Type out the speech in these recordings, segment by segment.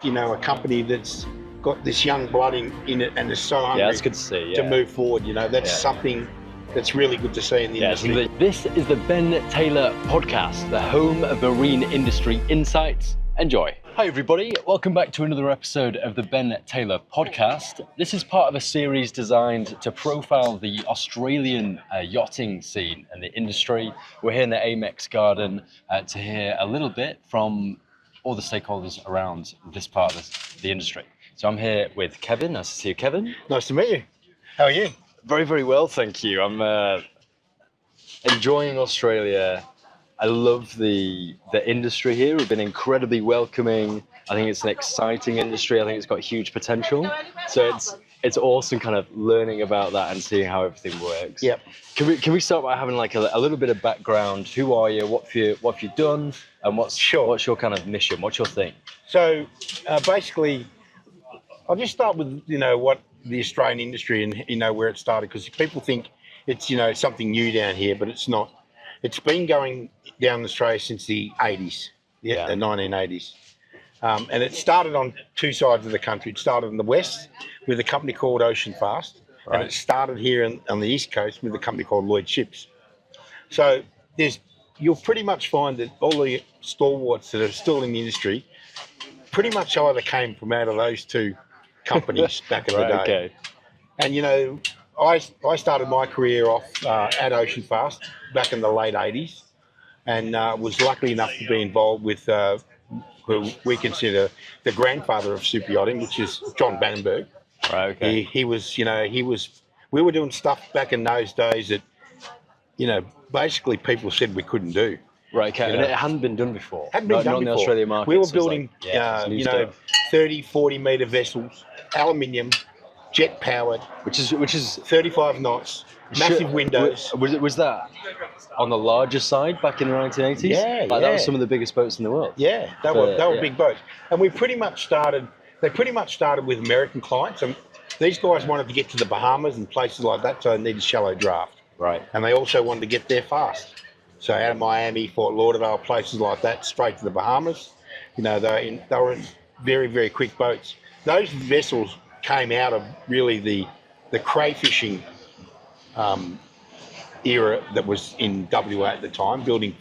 a company that's got this young blood in it and is so hungry that's good to see, to move forward. That's something that's really good to see in the industry. So this is the Ben Taylor Podcast, the home of marine industry insights. Enjoy. Hi everybody, welcome back to another episode of the Ben Taylor Podcast. This is part of a series designed to profile the Australian yachting scene and the industry. We're here in the Amex Garden to hear a little bit from all the stakeholders around this part of the industry. So I'm here with Kevin. Nice to see you, Kevin. Nice to meet you. How are you? Very, very well, thank you. I'm enjoying Australia. I love the industry here. We've been incredibly welcoming. I think it's an exciting industry. I think it's got huge potential. So it's awesome kind of learning about that and seeing how everything works. Yep. Can we start by having like a little bit of background? Who are you? What have you done? And what's your kind of mission? What's your thing? So basically, I'll just start with what the Australian industry and where it started, because people think it's something new down here, but it's not. It's been going down in Australia since the 80s, the 1980s. And it started on two sides of the country. It started in the west with a company called Ocean Fast, and it started here on the east coast with a company called Lloyd Ships. So you'll pretty much find that all the stalwarts that are still in the industry pretty much either came from out of those two companies back in the day. Okay. And I started my career off at Ocean Fast back in the late 80s, and was lucky enough to be involved with who we consider the grandfather of super yachting, which is John Bannenberg. Right, okay. He was, we were doing stuff back in those days that, basically people said we couldn't do. Right, okay. And it hadn't been done before. Hadn't been done not before. In the Australian market. We were building, 30, 40 metre vessels, aluminium, jet powered, which is 35 knots, massive windows. Was that on the larger side back in the 1980s? Yeah, That was some of the biggest boats in the world. Yeah, they were big boats. And they pretty much started with American clients. And these guys wanted to get to the Bahamas and places like that, so they needed shallow draft. Right. And they also wanted to get there fast. So out of Miami, Fort Lauderdale, places like that, straight to the Bahamas. They were in very, very quick boats. Those vessels came out of really the crayfishing era that was in WA at the time, building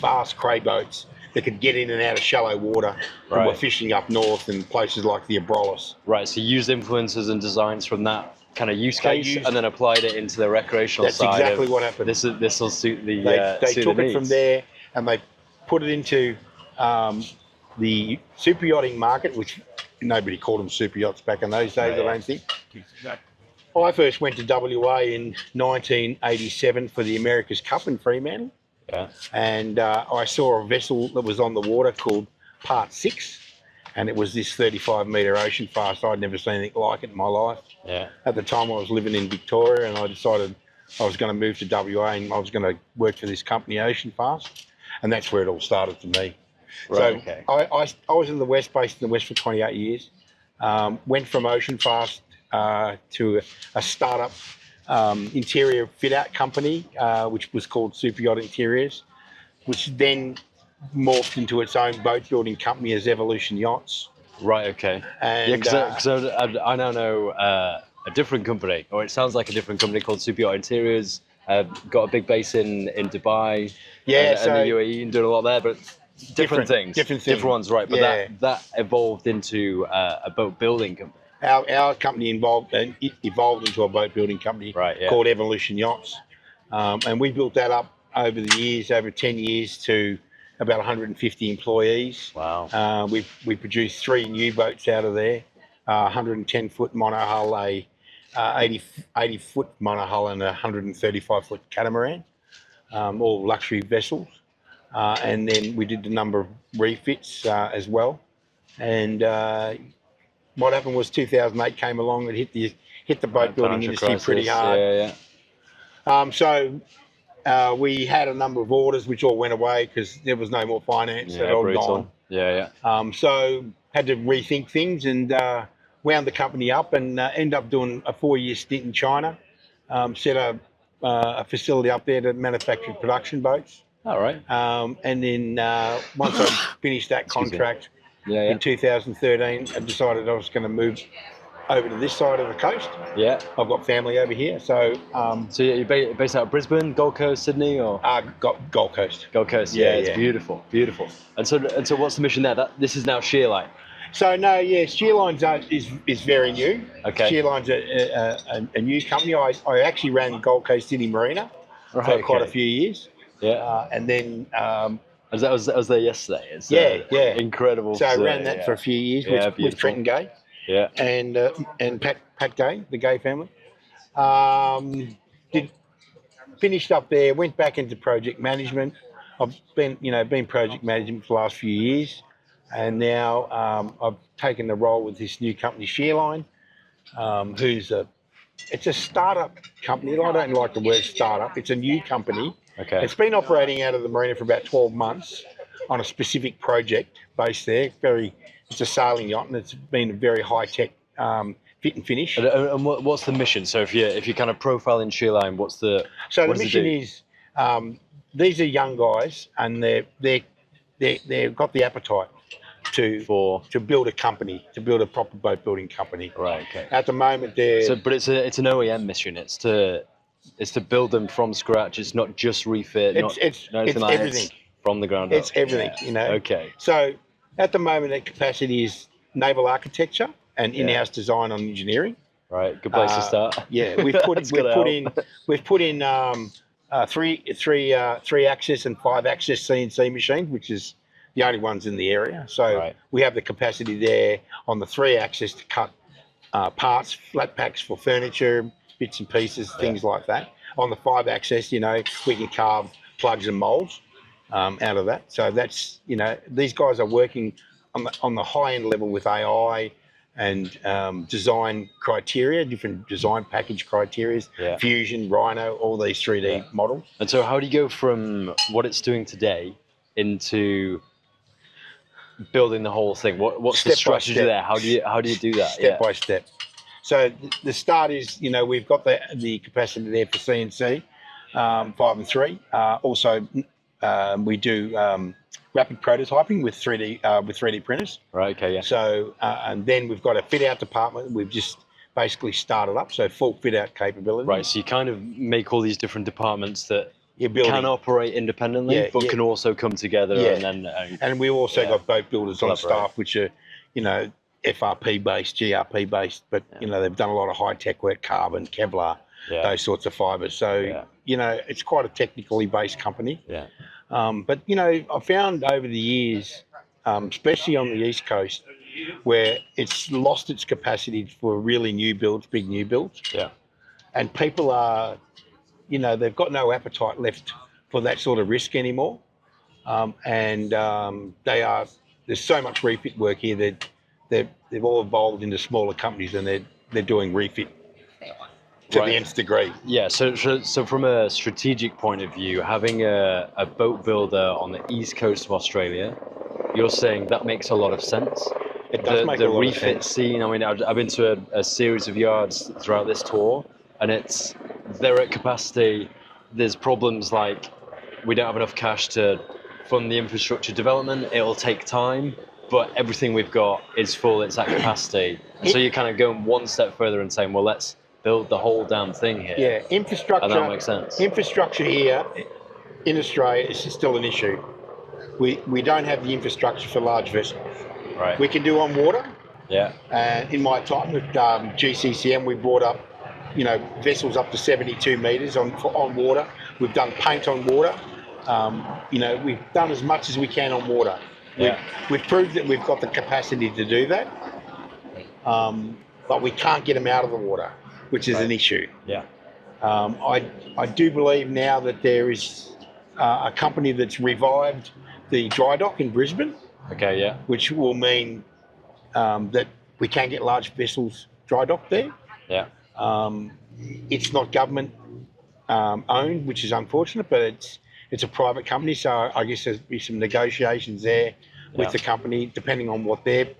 fast cray boats that could get in and out of shallow water and were fishing up north in places like the Abrolhos. Right, so you used influences and designs from that kind of use case and then applied it into the recreational side. That's exactly what happened. This will suit the They took it from there and they put it into the super yachting market, which nobody called them super yachts back in those days, I don't think. I first went to WA in 1987 for the America's Cup in Fremantle. Yeah. And I saw a vessel that was on the water called Part 6, and it was this 35 metre Ocean Fast. I'd never seen anything like it in my life. Yeah. At the time I was living in Victoria, and I decided I was going to move to WA and I was going to work for this company, Ocean Fast, and that's where it all started for me. Right, so I was in the West, based in the West for 28 years. Went from Ocean Fast to a startup interior fit-out company, which was called Super Yacht Interiors, which then morphed into its own boat building company as Evolution Yachts. Right, okay. And, because I now know a different company, or it sounds like a different company called Super Yacht Interiors. Got a big base in Dubai and the UAE, and doing a lot there, but different things. Different ones, right. But that evolved into a boat building company. Our company evolved into a boat building company called Evolution Yachts. And we built that up over the years, over 10 years, to about 150 employees. Wow. We produced 3 new boats out of there, 110-foot monohull, a 80-foot monohull, and a 135-foot catamaran, all luxury vessels. And then we did a number of refits as well. And what happened was 2008 came along and hit the boat building industry pretty hard. So we had a number of orders which all went away because there was no more finance. They'd all gone. So had to rethink things and wound the company up and ended up doing a 4-year stint in China. Set a facility up there that manufactured production boats. All right. And then once I finished that contract, in 2013. I decided I was going to move over to this side of the coast. Yeah. I've got family over here, so. So you're based out of Brisbane, Gold Coast, Sydney, or? Gold Coast. Gold Coast. Yeah, it's beautiful, beautiful. And so what's the mission there? This is now Sheerline. So no, Sheerline's is very new. Okay. Sheerline's a new company. I actually ran Gold Coast City Marina for quite a few years. Yeah. And then. I was there yesterday. It's incredible. So I ran that for a few years with Trent and Gay. Yeah. And Pat Gay, the Gay family. Finished up there, went back into project management. I've been project management for the last few years, and now I've taken the role with this new company, Sheerline, it's a startup company. I don't like the word startup. It's a new company. Okay. It's been operating out of the marina for about 12 months on a specific project based there. It's a sailing yacht, and it's been a very high tech fit and finish. And what's the mission? So if you kind of profile in Sheerline, what's the the mission is these are young guys, and they've got the appetite to build a company, to build a proper boat building company. Right. Okay. At the moment, but it's an OEM mission. It's to build them from scratch. It's not just refit. It's everything from the ground up. It's everything. Yeah. Okay. So at the moment, their capacity is naval architecture and in-house design on engineering. Right, good place to start. Yeah, we've put in 3-axis and 5-axis CNC machines, which is the only ones in the area. So we have the capacity there on the 3-axis to cut parts, flat packs for furniture, bits and pieces, things like that. On the 5-axis, we can carve plugs and molds out of that. So that's, these guys are working on the high-end level with AI and design criteria, different design package criteria, Fusion, Rhino, all these 3D models. And so how do you go from what it's doing today into building the whole thing? What's the strategy there? How do you do that? Step by step. So the start is, we've got the capacity there for CNC, 5 and 3. Also, we do rapid prototyping with 3D printers. Right. Okay. Yeah. So and then we've got a fit out department. We've just basically started up, so full fit out capability. Right. So you kind of make all these different departments that can operate independently, but can also come together. And then and we also got boat builders on staff, which are FRP based, GRP based, but they've done a lot of high tech work, carbon, Kevlar, those sorts of fibers. So it's quite a technically based company. Yeah. But I found over the years, especially on the East Coast, where it's lost its capacity for really new builds, big new builds. Yeah. And people are, they've got no appetite left for that sort of risk anymore. There's so much refit work here that they've all evolved into smaller companies, and they're doing refit to the nth degree. Yeah, so from a strategic point of view, having a boat builder on the east coast of Australia, you're saying that makes a lot of sense. It does make a lot of sense. The refit scene, I mean, I've been to a series of yards throughout this tour, and they're at capacity. There's problems like we don't have enough cash to fund the infrastructure development. It'll take time, but everything we've got is full. It's at capacity. And so you're kind of going one step further and saying, well, let's build the whole damn thing here. Yeah, infrastructure. And that makes sense. Infrastructure here in Australia is still an issue. We don't have the infrastructure for large vessels. Right. We can do on water. Yeah. In my time with GCCM, we brought up, vessels up to 72 metres on water. We've done paint on water. We've done as much as we can on water. Yeah. We've proved that we've got the capacity to do that, but we can't get them out of the water, which is an issue. Yeah. I do believe now that there is a company that's revived the dry dock in Brisbane. Okay, yeah. Which will mean that we can get large vessels dry docked there. Yeah. It's not government owned, which is unfortunate, but it's a private company, so I guess there'll be some negotiations there with the company, depending on what they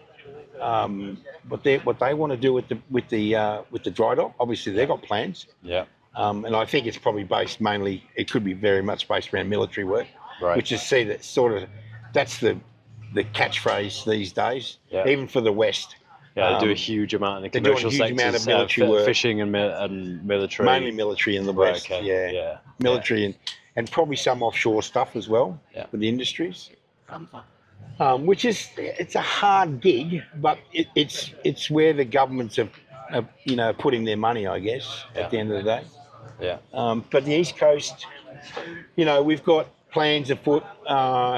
want to do with the dry dock. Obviously, they've got plans. Yeah. And I think it's probably based mainly. It could be very much based around military work, right. Which is that's the catchphrase these days, Yeah. even for the West. Yeah, they do a huge amount in the they do a commercial huge amount of sectors, military work. fishing and military. Mainly military in the Right, West, okay. yeah. Military and probably some offshore stuff as well for the industries. Which it's a hard gig, but it's where the governments have putting their money, I guess, at the end of the day. Yeah. But the East Coast, we've got plans afoot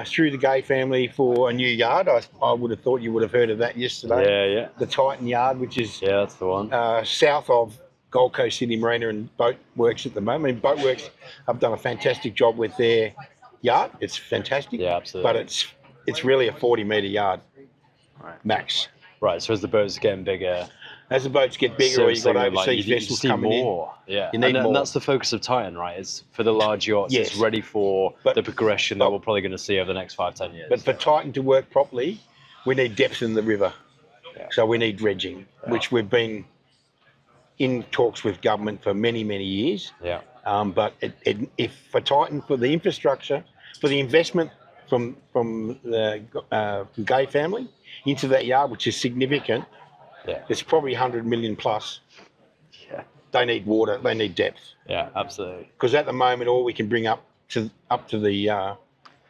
through the Gay family for a new yard. I would have thought you would have heard of that yesterday. Yeah. The Titan Yard, which is that's the one. south of Gold Coast City Marina and Boatworks at the moment. And Boatworks have done a fantastic job with their yard. It's fantastic. Yeah, absolutely. But it's really a 40-metre yard max. Right, so as the boats are getting bigger, as the boats get bigger, or you've got overseas vessels coming more. Yeah, you need more. And that's the focus of Titan, right? It's for the large yachts. Yes. It's ready for the progression that we're probably going to see over the next 5-10 years. But for Titan to work properly, we need depth in the river. Yeah. So we need dredging, which we've been in talks with government for many, many years. Yeah. But if for Titan, for the infrastructure, for the investment from the Gay family into that yard, which is significant, it's probably 100 million plus. Yeah. They need water. They need depth. Yeah, absolutely. Because at the moment, all we can bring up to the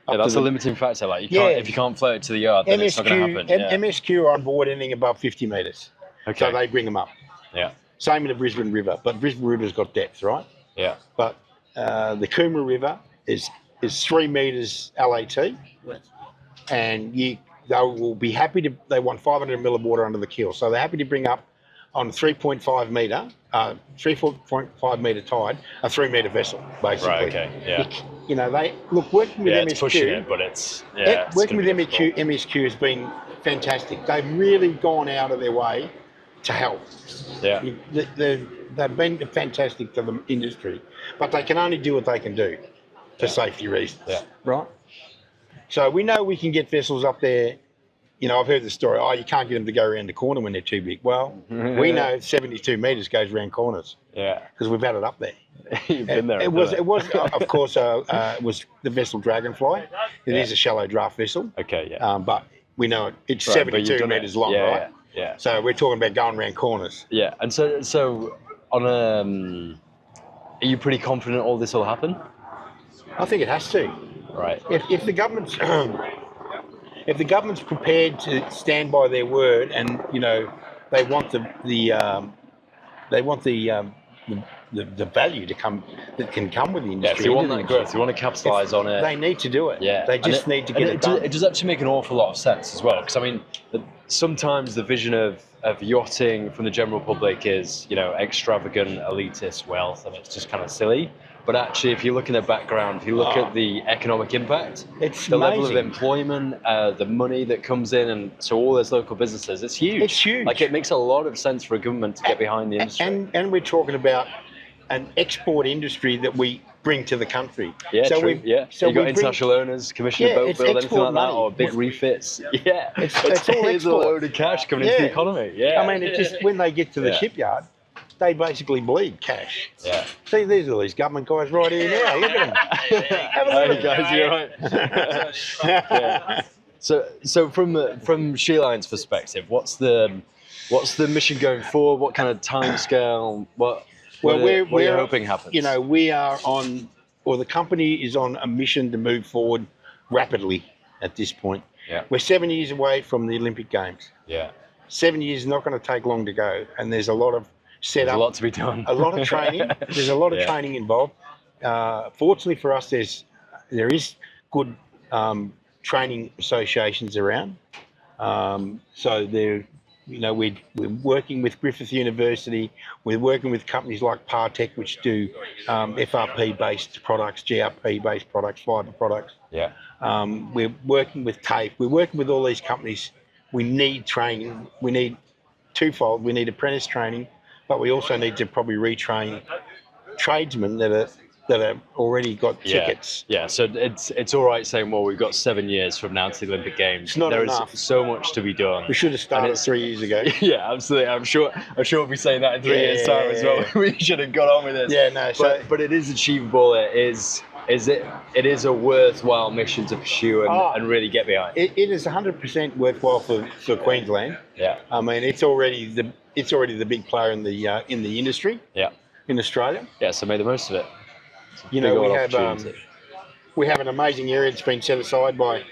that's a limiting factor. Like you can't, if you can't float it to the yard, then it's not going to happen. MSQ are on board anything above 50 metres. Okay. So they bring them up. Yeah. Same in the Brisbane River, but Brisbane River's got depth, right? Yeah. But the Coomera River is 3 metres LAT, and they will be happy to. They want 500 mil of water under the keel, so they're happy to bring up on 3.5 metre, 3.5 metre tide, a 3 metre vessel, basically. Right. Okay. Yeah. They look working with MSQ. It's pushing it, but it's working with MSQ has been fantastic. They've really gone out of their way to help. Yeah. They've been fantastic to the industry, but they can only do what they can do for safety reasons. Yeah. Right. So we know we can get vessels up there. I've heard the story. Oh, you can't get them to go around the corner when they're too big. Well, we know 72 metres goes around corners. Yeah. Because we've had it up there. You've been there. It was, of course, it was the vessel Dragonfly. It is a shallow draft vessel. Okay. Yeah. But we know it's 72 metres long, right? Yeah. So we're talking about going around corners. Yeah. And so on are you pretty confident all this will happen? I think it has to. Right. If the government's if the government's prepared to stand by their word, and they want the value to come that can come with the industry. Yeah, if you want that growth, you want to capitalise on it. They need to do it. Yeah. They just need to get it done. It does actually make an awful lot of sense as well, because I mean, sometimes the vision of yachting from the general public is, extravagant, elitist wealth, and it's just kind of silly. But actually, if you look in the background, if you look at the economic impact, it's the amazing. level of employment, the money that comes in, and so all those local businesses, it's huge. It's huge. Like, it makes a lot of sense for a government to get behind the industry. And we're talking about an export industry that we bring to the country. Yeah, so true. You've got international owners, commission a boat build, anything like that, or big refits. Yeah, it's all export. A load of cash coming into the economy. Yeah, I mean, it just when they get to the shipyard, they basically bleed cash. Yeah. See, there's all these government guys right here now. Look at them. Have a look. Hey guys, you're right. Yeah. So from Sheerline's perspective, what's the mission going forward? What kind of timescale? What are you hoping happens? We are on, or the company is on a mission to move forward rapidly at this point. Yeah. We're 7 years away from the Olympic Games. Yeah. 7 years is not going to take long to go, and there's a lot of There's a lot to be done. A lot of training. There's a lot of training involved. Fortunately for us, there is good training associations around. So we're working with Griffith University. We're working with companies like Partech, which do FRP-based products, GRP-based products, fibre products. Yeah. We're working with TAFE. We're working with all these companies. We need training. We need twofold. We need apprentice training, but we also need to probably retrain tradesmen that are already got tickets. Yeah, so it's all right saying, well, we've got 7 years from now to the Olympic Games. It's not enough. There is so much to be done. We should have started 3 years ago. Yeah, absolutely. I'm sure we'll be saying that in 3 years' time as well. We should have got on with this. Yeah, no. But it is achievable. It is It is a worthwhile mission to pursue and really get behind. It is 100% worthwhile for Queensland. Yeah. I mean, it's already the big player in the industry. Yeah. In Australia. Yeah. So make the most of it. You know, we have an amazing area that's been set aside by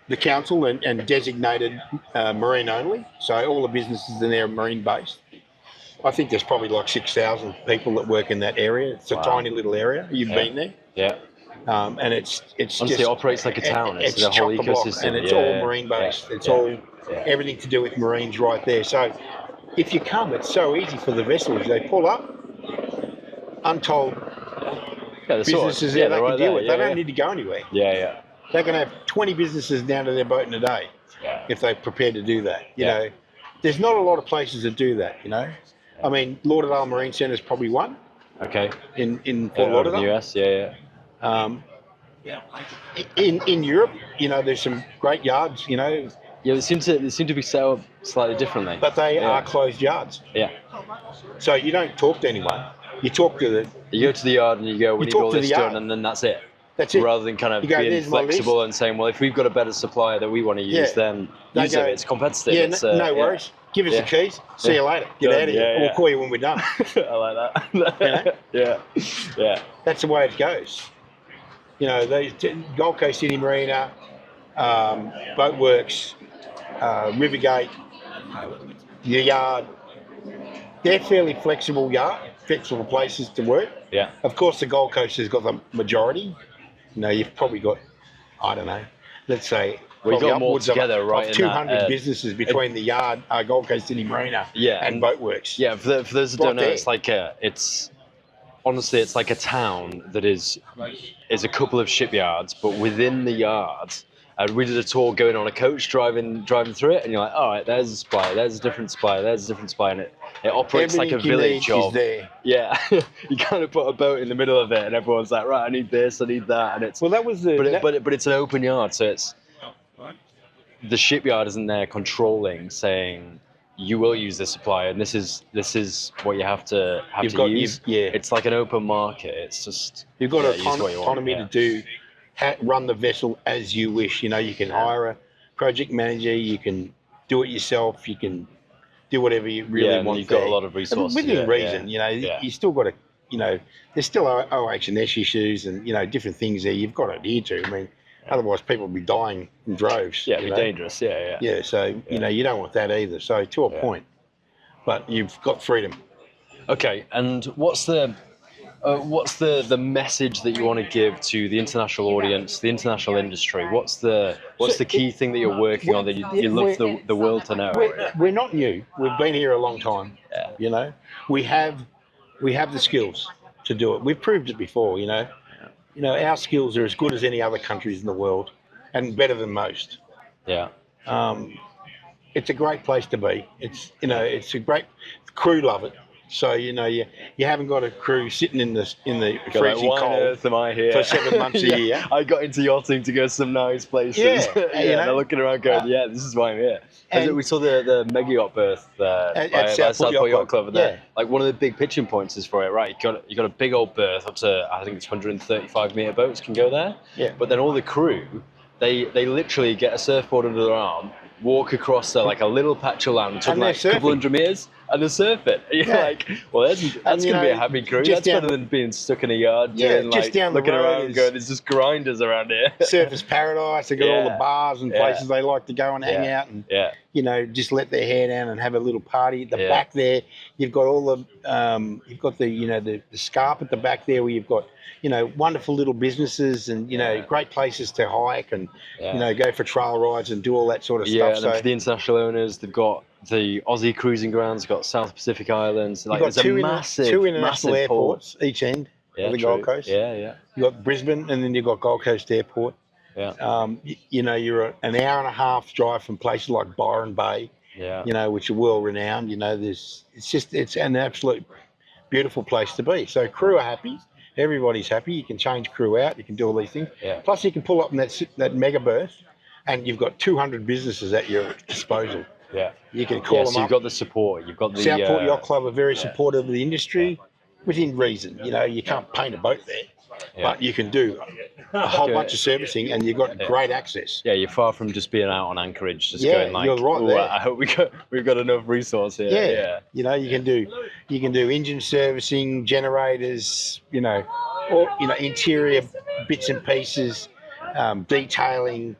the council and designated marine only. So all the businesses in there are marine based. I think there's probably like 6,000 people that work in that area. It's a tiny little area. You've been there. Yeah. And it's honestly, just, it operates like a town. It's the whole ecosystem, and it's all marine based. It's all everything to do with marines right there. So if you come, it's so easy for the vessels. They pull up, untold businesses there they can deal with. They don't need to go anywhere. Yeah. They can have 20 businesses down to their boat in a day if they're prepared to do that. You know, there's not a lot of places that do that. You know, I mean, Lauderdale Marine Centre is probably one. Okay. In Fort Lauderdale. In the US, In Europe, you know, there's some great yards. You know. Yeah, they seem to be set up slightly differently. But they are closed yards. Yeah. So you don't talk to anyone. You talk to the. You go to the yard and you go, we need all this done, and then that's it. That's it. Rather than kind of being flexible and saying, well, if we've got a better supplier that we want to use, then use it. It's competitive. Yeah, no worries. Give us the keys. See you later. Get out of here. We'll call you when we're done. I like that. You know? Yeah. That's the way it goes. You know, Gold Coast City Marina, Boatworks, Rivergate, your yard, they're fairly flexible places to work. Yeah. Of course, the Gold Coast has got the majority. You know, you've probably got, I don't know, let's say, we've got more together, of 200 businesses between the yard, Gold Coast City Marina, and Boatworks. Yeah, for those that don't know, it's like honestly, it's like a town that is a couple of shipyards, but within the yards. We did a tour going on a coach driving through it, and you're like, all right, there's a supplier, there's a different supplier, there's a different supplier, and it operates like a village of. Yeah, you kind of put a boat in the middle of it, and everyone's like, right, I need this, I need that, and it's. Well, that was the. But it's an open yard, so it's. The shipyard isn't there controlling, saying you will use this supplier, and this is what you have to use. It's like an open market. It's just you've got autonomy to do. Run the vessel as you wish. You know, you can hire a project manager, you can do it yourself, you can do whatever you really want. You've got a lot of resources. Within reason, you know, you still got to, you know, there's still OH&S issues and, you know, different things there you've got to adhere to. I mean, otherwise people will be dying in droves. Yeah, it'd be dangerous, Yeah, so, you know, you don't want that either. So to a point, but you've got freedom. Okay, and what's the message that you want to give to the international audience, the international industry? What's the key thing that you're working on that you love the world to know? We're not new. We've been here a long time. Yeah. You know, we have the skills to do it. We've proved it before. You know, our skills are as good as any other countries in the world, and better than most. Yeah. It's a great place to be. It's a great crew love it. So you know you haven't got a crew sitting in the freezing cold am I here? for 7 months a year. I got into yachting to go some nice places. They're looking around going, this is why I'm here. We saw the mega yacht berth by Southport Yacht Club there. Like one of the big pitching points is for it, right? You got a big old berth up to I think it's 135 meter boats can go there. Yeah. But then all the crew, they literally get a surfboard under their arm, walk across like a little patch of land, took like a couple hundred meters, and they're surfing. You're like, well, that's going to be a happy crew. That's better than being stuck in a yard doing like looking around, going, there's just grinders around here. Surfers paradise. They got all the bars and places they like to go and hang out and you know just let their hair down and have a little party. At the back there, you've got all the the scarp at the back there where you've got wonderful little businesses and great places to hike and go for trail rides and do all that sort of stuff. And for the international owners, they've got the Aussie cruising grounds, they've got South Pacific Islands. Like there's two international airports each end of the Gold Coast. You've got Brisbane and then you've got Gold Coast Airport. You're an hour and a half drive from places like Byron Bay. Which are world renowned. It's an absolute beautiful place to be. So crew are happy. Everybody's happy. You can change crew out. You can do all these things. Plus, you can pull up in that mega berth, and you've got 200 businesses at your disposal. You can call them up. So you've got the support. You've got the Southport Yacht Club are very supportive of the industry, within reason. You can't paint a boat there. but you can do a whole bunch of servicing, and you've got great access. Yeah, you're far from just being out on anchorage, just Yeah, going like, you're right "Ooh, there." I hope we've got enough resource here. Yeah. You know, you can do engine servicing, generators, or interior bits and pieces, detailing,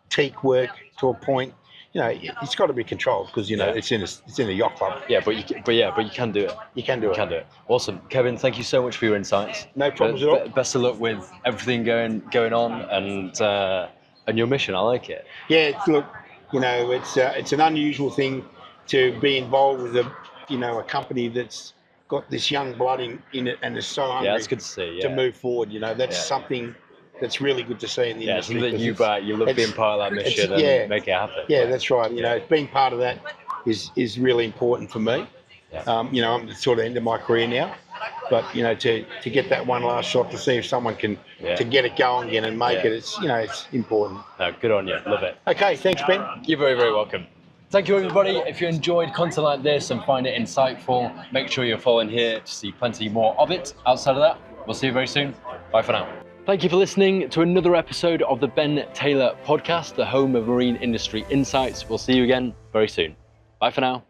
teak work to a point. It's got to be controlled because it's in a yacht club. Yeah, but you can do it. You can do it. Can do it. Awesome, Kevin. Thank you so much for your insights. No problems at all. Best of luck with everything going on and your mission. I like it. Yeah, look, it's an unusual thing to be involved with a company that's got this young blood in it and is so hungry. Yeah, it's good to see. To move forward. That's something that's really good to see in the industry. Something that you love being part of that mission and make it happen. Yeah, that's right. Being part of that is really important for me. Yeah. I'm at the sort of end of my career now, but to get that one last shot to see if someone can to get it going again and make it, it's important. No, good on you. Love it. Okay, thanks, Ben. You're very, very welcome. Thank you, everybody. If you enjoyed content like this and find it insightful, make sure you're following here to see plenty more of it. Outside of that, we'll see you very soon. Bye for now. Thank you for listening to another episode of the Ben Taylor Podcast, the home of marine industry insights. We'll see you again very soon. Bye for now.